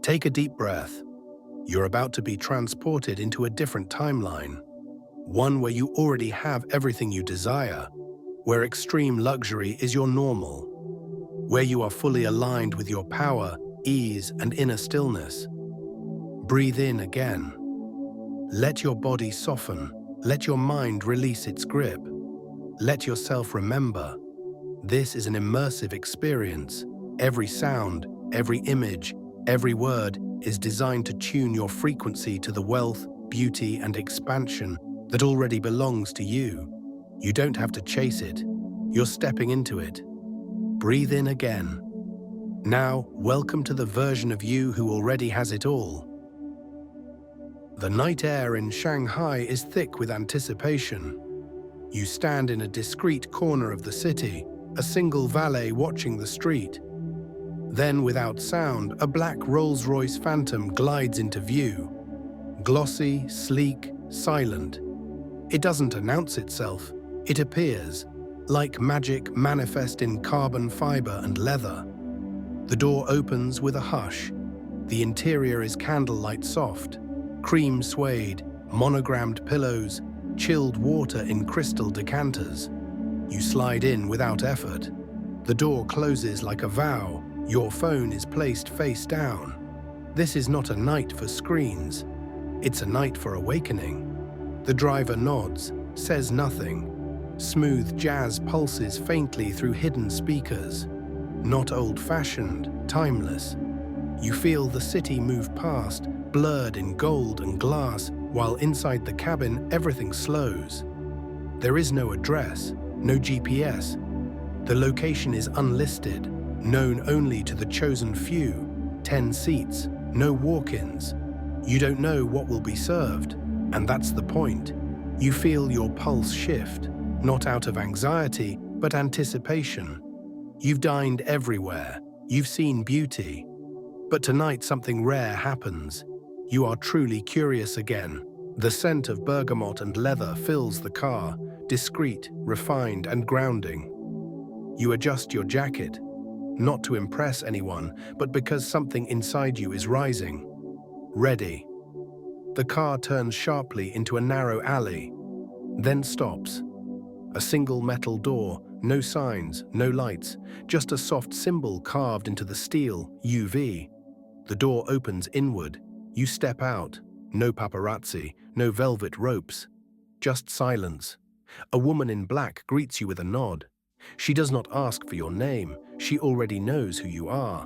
Take a deep breath. You're about to be transported into a different timeline, one where you already have everything you desire, where extreme luxury is your normal, where you are fully aligned with your power, ease, and inner stillness. Breathe in again. Let your body soften. Let your mind release its grip. Let yourself remember. This is an immersive experience. Every sound, every image, every word is designed to tune your frequency to the wealth, beauty, and expansion that already belongs to you. You don't have to chase it. You're stepping into it. Breathe in again. Now, welcome to the version of you who already has it all. The night air in Shanghai is thick with anticipation. You stand in a discreet corner of the city, a single valet watching the street. Then, without sound, a black Rolls-Royce Phantom glides into view. Glossy, sleek, silent. It doesn't announce itself. It appears, like magic manifest in carbon fiber and leather. The door opens with a hush. The interior is candlelight soft. Cream suede, monogrammed pillows, chilled water in crystal decanters. You slide in without effort. The door closes like a vow. Your phone is placed face down. This is not a night for screens. It's a night for awakening. The driver nods, says nothing. Smooth jazz pulses faintly through hidden speakers. Not old-fashioned, timeless. You feel the city move past, blurred in gold and glass, while inside the cabin everything slows. There is no address, no GPS. The location is unlisted, known only to the chosen few. 10 seats, no walk-ins. You don't know what will be served, and that's the point. You feel your pulse shift, not out of anxiety, but anticipation. You've dined everywhere, you've seen beauty. But tonight something rare happens. You are truly curious again. The scent of bergamot and leather fills the car, discreet, refined, and grounding. You adjust your jacket, not to impress anyone, but because something inside you is rising. Ready. The car turns sharply into a narrow alley, then stops. A single metal door, no signs, no lights, just a soft symbol carved into the steel, UV. The door opens inward. You step out. No paparazzi, no velvet ropes. Just silence. A woman in black greets you with a nod. She does not ask for your name. She already knows who you are.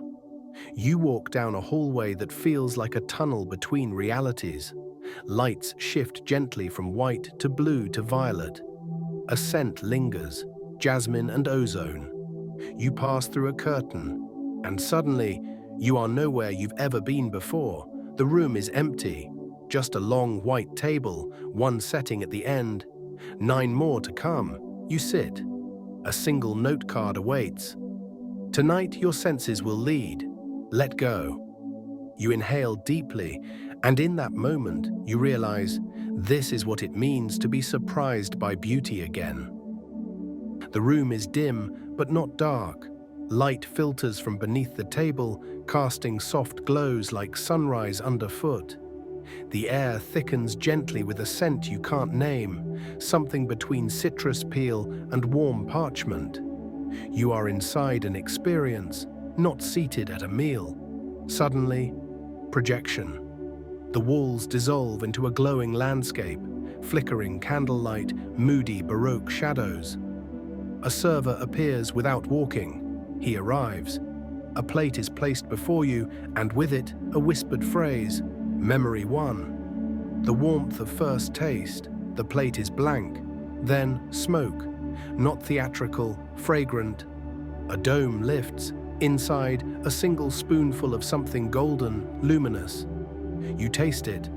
You walk down a hallway that feels like a tunnel between realities. Lights shift gently from white to blue to violet. A scent lingers, jasmine and ozone. You pass through a curtain, and suddenly, you are nowhere you've ever been before. The room is empty. Just a long white table, one setting at the end. 9 more to come. You sit. A single note card awaits. Tonight, your senses will lead. Let go. You inhale deeply, and in that moment, you realize this is what it means to be surprised by beauty again. The room is dim, but not dark. Light filters from beneath the table, casting soft glows like sunrise underfoot. The air thickens gently with a scent you can't name, something between citrus peel and warm parchment. You are inside an experience, not seated at a meal. Suddenly, projection. The walls dissolve into a glowing landscape, flickering candlelight, moody Baroque shadows. A server appears without walking. He arrives. A plate is placed before you, and with it, a whispered phrase, Memory 1. The warmth of first taste. The plate is blank. Then smoke. Not theatrical, fragrant. A dome lifts. Inside, a single spoonful of something golden, luminous. You taste it.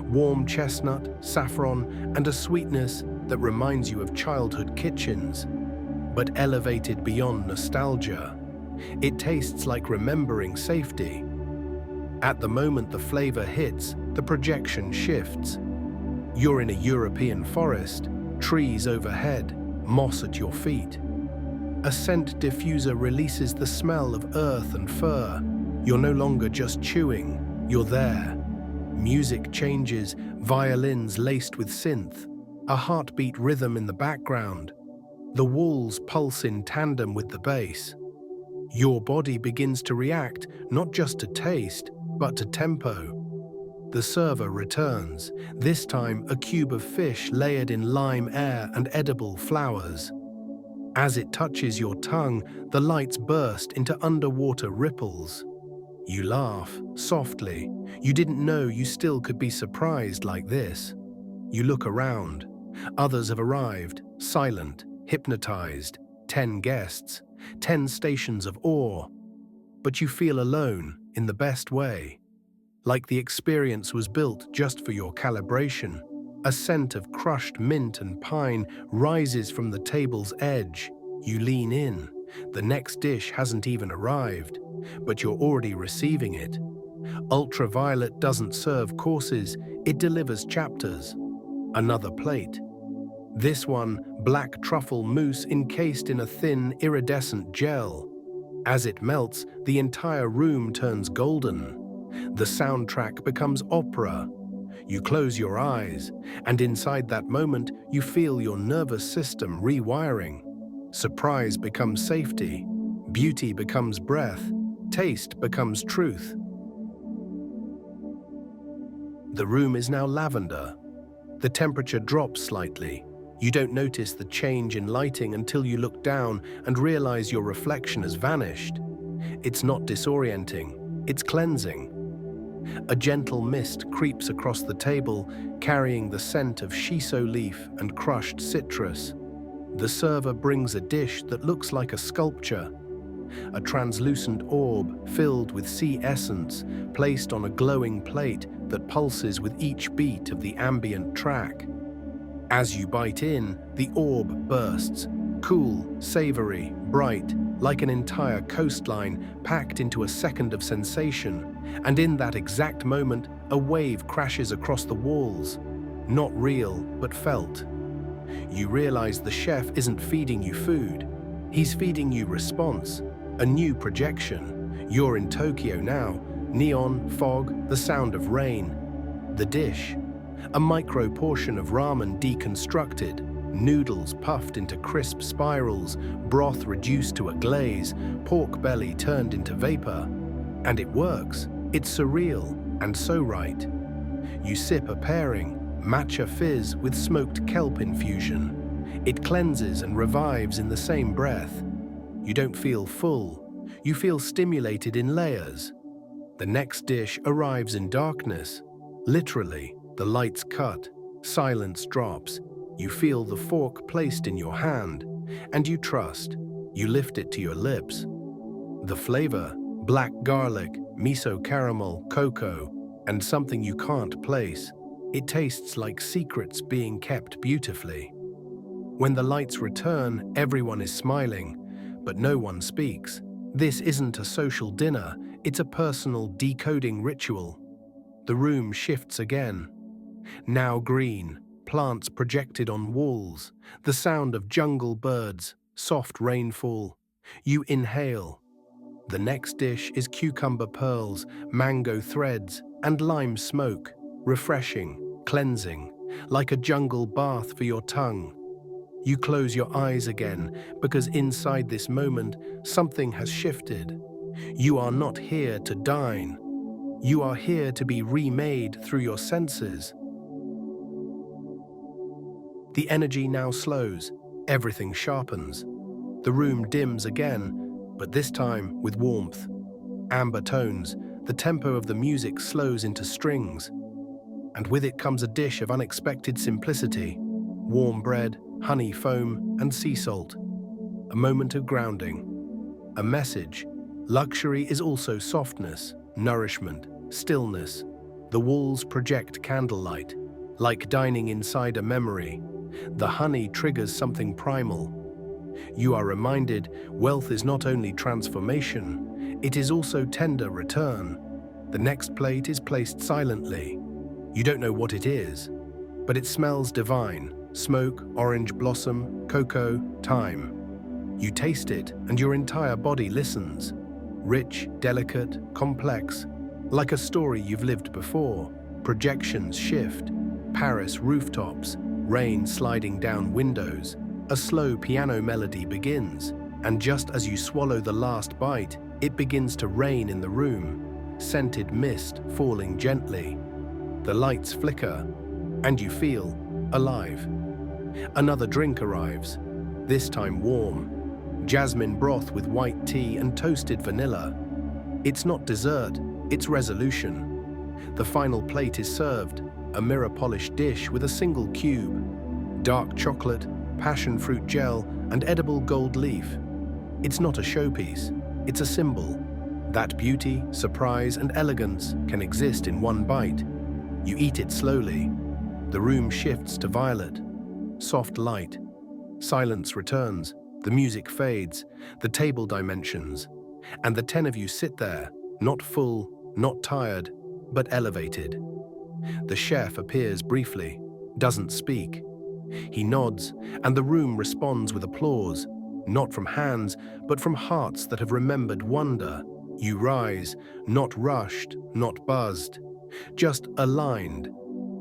Warm chestnut, saffron, and a sweetness that reminds you of childhood kitchens, but elevated beyond nostalgia. It tastes like remembering safety. At the moment the flavor hits, the projection shifts. You're in a European forest, trees overhead, moss at your feet. A scent diffuser releases the smell of earth and fur. You're no longer just chewing, you're there. Music changes, violins laced with synth, a heartbeat rhythm in the background. The walls pulse in tandem with the bass. Your body begins to react not just to taste, but to tempo. The server returns, this time a cube of fish layered in lime air and edible flowers. As it touches your tongue, the lights burst into underwater ripples. You laugh, softly. You didn't know you still could be surprised like this. You look around. Others have arrived, silent, hypnotized. 10 guests, 10 stations of awe. But you feel alone, in the best way. Like the experience was built just for your calibration. A scent of crushed mint and pine rises from the table's edge. You lean in. The next dish hasn't even arrived, but you're already receiving it. Ultraviolet doesn't serve courses, it delivers chapters. Another plate. This one, black truffle mousse encased in a thin, iridescent gel. As it melts, the entire room turns golden. The soundtrack becomes opera. You close your eyes, and inside that moment, you feel your nervous system rewiring. Surprise becomes safety. Beauty becomes breath. Taste becomes truth. The room is now lavender. The temperature drops slightly. You don't notice the change in lighting until you look down and realize your reflection has vanished. It's not disorienting, it's cleansing. A gentle mist creeps across the table, carrying the scent of shiso leaf and crushed citrus. The server brings a dish that looks like a sculpture. A translucent orb filled with sea essence, placed on a glowing plate that pulses with each beat of the ambient track. As you bite in, the orb bursts, cool, savory, bright, like an entire coastline packed into a second of sensation, and in that exact moment, a wave crashes across the walls. Not real, but felt. You realize the chef isn't feeding you food. He's feeding you response, a new projection. You're in Tokyo now, neon, fog, the sound of rain. The dish, a micro portion of ramen deconstructed, noodles puffed into crisp spirals, broth reduced to a glaze, pork belly turned into vapor. And it works. It's surreal and so right. You sip a pairing, matcha fizz with smoked kelp infusion. It cleanses and revives in the same breath. You don't feel full. You feel stimulated in layers. The next dish arrives in darkness. Literally, the lights cut, silence drops. You feel the fork placed in your hand, and you trust. You lift it to your lips. The flavor, black garlic, miso caramel, cocoa, and something you can't place. It tastes like secrets being kept beautifully. When the lights return, everyone is smiling, but no one speaks. This isn't a social dinner, it's a personal decoding ritual. The room shifts again. Now green, plants projected on walls, the sound of jungle birds, soft rainfall. You inhale. The next dish is cucumber pearls, mango threads, and lime smoke, refreshing, cleansing, like a jungle bath for your tongue. You close your eyes again, because inside this moment, something has shifted. You are not here to dine. You are here to be remade through your senses. The energy now slows, everything sharpens. The room dims again, but this time with warmth. Amber tones, the tempo of the music slows into strings. And with it comes a dish of unexpected simplicity. Warm bread, honey foam, and sea salt. A moment of grounding. A message. Luxury is also softness, nourishment, stillness. The walls project candlelight, like dining inside a memory. The honey triggers something primal. You are reminded wealth is not only transformation, it is also tender return. The next plate is placed silently. You don't know what it is, but it smells divine. Smoke, orange blossom, cocoa, thyme. You taste it and your entire body listens. Rich, delicate, complex, like a story you've lived before. Projections shift, Paris rooftops, rain sliding down windows. A slow piano melody begins, and just as you swallow the last bite, it begins to rain in the room, scented mist falling gently. The lights flicker, and you feel alive. Another drink arrives, this time warm. Jasmine broth with white tea and toasted vanilla. It's not dessert, it's resolution. The final plate is served, a mirror-polished dish with a single cube. Dark chocolate, passion fruit gel, and edible gold leaf. It's not a showpiece, it's a symbol. That beauty, surprise, and elegance can exist in one bite. You eat it slowly. The room shifts to violet. Soft light. Silence returns. The music fades. The table dimensions. And the 10 of you sit there, not full, not tired, but elevated. The chef appears briefly, doesn't speak. He nods, and the room responds with applause, not from hands, but from hearts that have remembered wonder. You rise, not rushed, not buzzed, just aligned.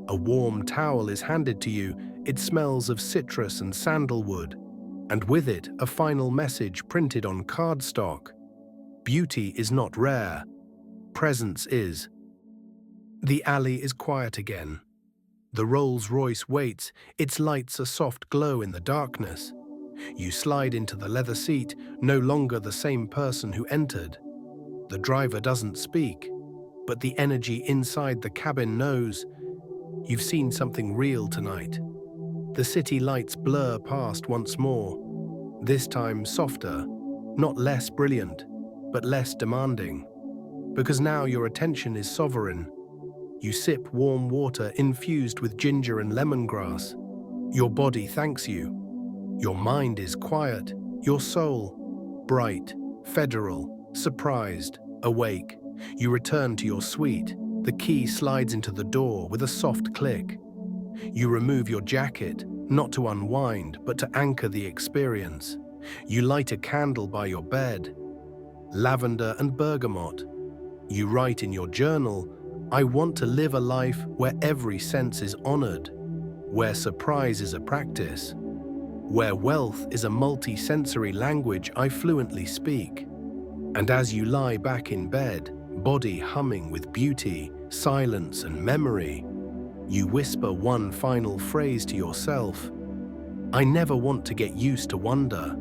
A warm towel is handed to you. It smells of citrus and sandalwood, and with it a final message printed on cardstock. Beauty is not rare. Presence is. The alley is quiet again. The Rolls-Royce waits, its lights a soft glow in the darkness. You slide into the leather seat, no longer the same person who entered. The driver doesn't speak, but the energy inside the cabin knows. You've seen something real tonight. The city lights blur past once more, this time softer, not less brilliant, but less demanding. Because now your attention is sovereign. You sip warm water infused with ginger and lemongrass. Your body thanks you. Your mind is quiet, your soul bright, federal, surprised, awake. You return to your suite. The key slides into the door with a soft click. You remove your jacket, not to unwind, but to anchor the experience. You light a candle by your bed, lavender and bergamot. You write in your journal, I want to live a life where every sense is honored, where surprise is a practice, where wealth is a multi-sensory language I fluently speak. And as you lie back in bed, body humming with beauty, silence, and memory, you whisper one final phrase to yourself. I never want to get used to wonder.